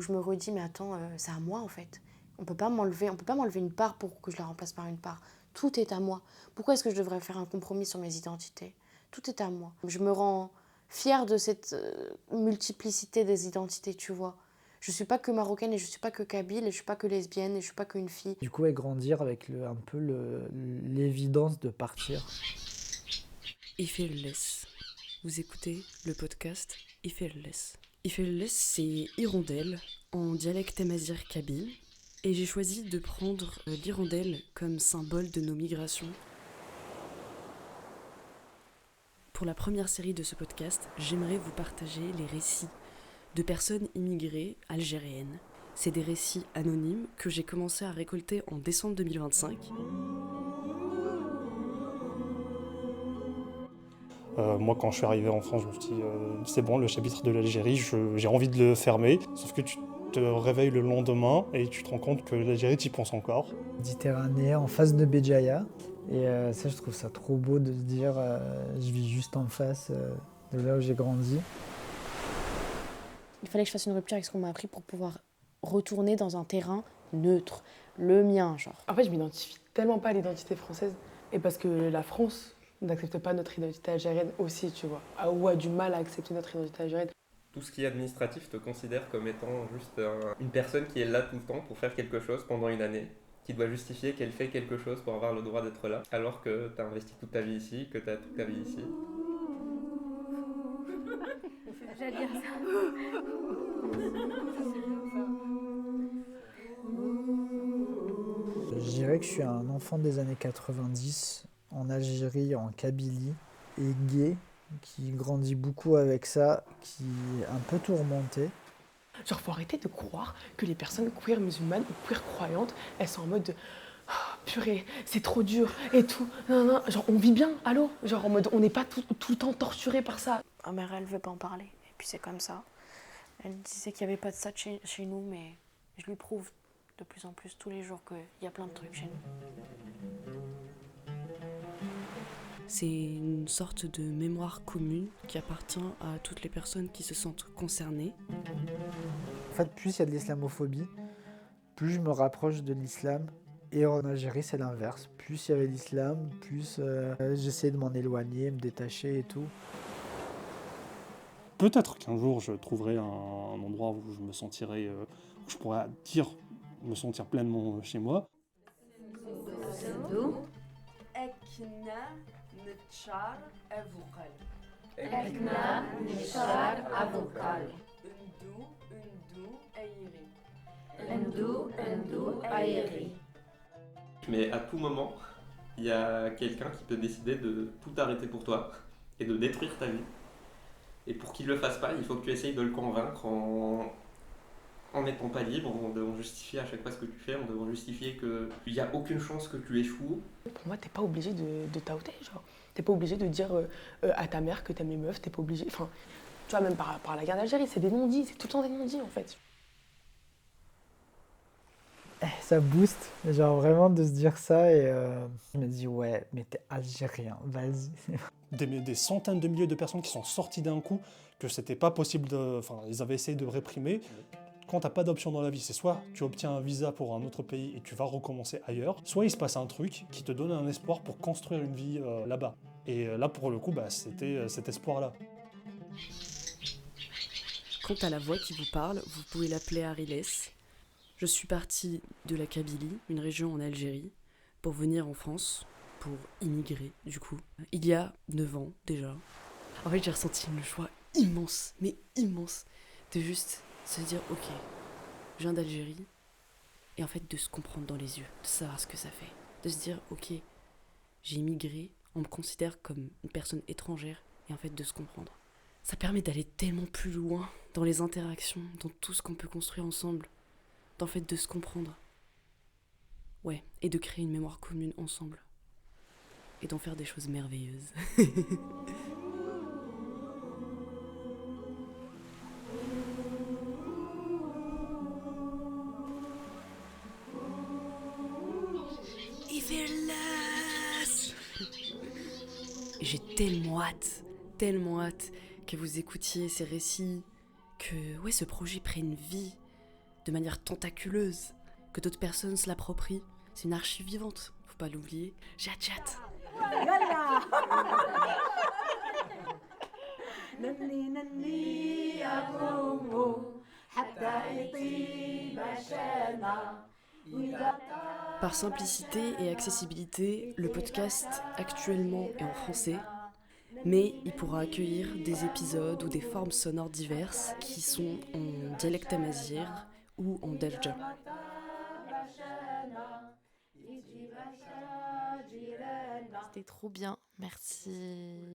où je me redis, mais attends, c'est à moi en fait. On peut pas m'enlever une part pour que je la remplace par une part. Tout est à moi. Pourquoi est-ce que je devrais faire un compromis sur mes identités? Tout est à moi. Je me rends fière de cette multiplicité des identités, tu vois. Je suis pas que marocaine et je suis pas que kabyle et je suis pas que lesbienne et je suis pas qu'une fille. Du coup, et grandir avec un peu l'évidence de partir. Ifellès. Vous écoutez le podcast Ifellès. Ifellès, c'est hirondelle en dialecte amazigh kabyle. Et j'ai choisi de prendre l'hirondelle comme symbole de nos migrations. Pour la première série de ce podcast, j'aimerais vous partager les récits de personnes immigrées algériennes. C'est des récits anonymes que j'ai commencé à récolter en décembre 2025. Moi, quand je suis arrivé en France, je me suis dit c'est bon, le chapitre de l'Algérie, j'ai envie de le fermer. Sauf que tu te réveilles le lendemain et tu te rends compte que l'Algérie, tu y penses encore. Méditerranée, en face de Béjaïa. Et ça, je trouve ça trop beau de se dire je vis juste en face de là où j'ai grandi. Il fallait que je fasse une rupture avec ce qu'on m'a appris pour pouvoir retourner dans un terrain neutre, le mien, genre. En fait, je m'identifie tellement pas à l'identité française. Et parce que la France n'accepte pas notre identité algérienne aussi, tu vois. Ou a du mal à accepter notre identité algérienne. Tout ce qui est administratif te considère comme étant juste une personne qui est là tout le temps pour faire quelque chose pendant une année, qui doit justifier qu'elle fait quelque chose pour avoir le droit d'être là, alors que tu as investi toute ta vie ici, que tu as toute ta vie ici. J'allais dire ça. Je dirais que je suis un enfant des années 90, en Algérie, en Kabylie, et gay, qui grandit beaucoup avec ça, qui est un peu tourmenté. Genre, faut arrêter de croire que les personnes queer musulmanes ou queer croyantes, elles sont en mode de purée, c'est trop dur et tout. Non, non, genre, on vit bien, allô? Genre, en mode, on n'est pas tout le temps torturé par ça. Ma mère, elle veut pas en parler. Et puis c'est comme ça. Elle disait qu'il n'y avait pas de ça chez nous, mais je lui prouve de plus en plus tous les jours qu'il y a plein de trucs chez nous. C'est une sorte de mémoire commune qui appartient à toutes les personnes qui se sentent concernées. En fait, plus il y a de l'islamophobie, plus je me rapproche de l'islam. Et en Algérie, c'est l'inverse. Plus il y avait l'islam, plus j'essayais de m'en éloigner, me détacher et tout. Peut-être qu'un jour, je trouverai un endroit où je me sentirai, où je pourrais me sentir pleinement chez moi. Mais à tout moment, il y a quelqu'un qui peut décider de tout arrêter pour toi et de détruire ta vie. Et pour qu'il ne le fasse pas, il faut que tu essayes de le convaincre en n'étant pas libre, en devant justifier à chaque fois ce que tu fais, en devant justifier qu'il n'y a aucune chance que tu échoues. Pour moi, t'es pas obligé de t'outer, genre. T'es pas obligé de dire à ta mère que t'aimes les meufs, t'es pas obligé. Enfin, tu vois, même par la guerre d'Algérie, c'est des non-dits, c'est tout le temps des non-dits en fait. Ça booste, genre vraiment de se dire ça et je me dis ouais, mais t'es algérien, vas-y. Des centaines de milliers de personnes qui sont sorties d'un coup, que c'était pas possible ils avaient essayé de réprimer. Quand t'as pas d'option dans la vie, c'est soit tu obtiens un visa pour un autre pays et tu vas recommencer ailleurs, soit il se passe un truc qui te donne un espoir pour construire une vie là-bas. Et là, pour le coup, c'était cet espoir-là. Quant à la voix qui vous parle, vous pouvez l'appeler Ariles. Je suis partie de la Kabylie, une région en Algérie, pour venir en France, pour immigrer du coup. Il y a 9 ans déjà. En fait, j'ai ressenti une joie immense, mais immense, de juste se dire ok, je viens d'Algérie, et en fait de se comprendre dans les yeux, de savoir ce que ça fait. De se dire ok, j'ai immigré, on me considère comme une personne étrangère, et en fait de se comprendre. Ça permet d'aller tellement plus loin dans les interactions, dans tout ce qu'on peut construire ensemble. En fait de se comprendre. Ouais, et de créer une mémoire commune ensemble. Et d'en faire des choses merveilleuses. J'ai tellement hâte que vous écoutiez ces récits, que ouais, ce projet prenne vie, de manière tentaculeuse, que d'autres personnes se l'approprient. C'est une archive vivante, faut pas l'oublier. J'ai hâte. Par simplicité et accessibilité, le podcast actuellement est en français, mais il pourra accueillir des épisodes ou des formes sonores diverses qui sont en dialecte amazigh ou en darja. C'était trop bien, merci.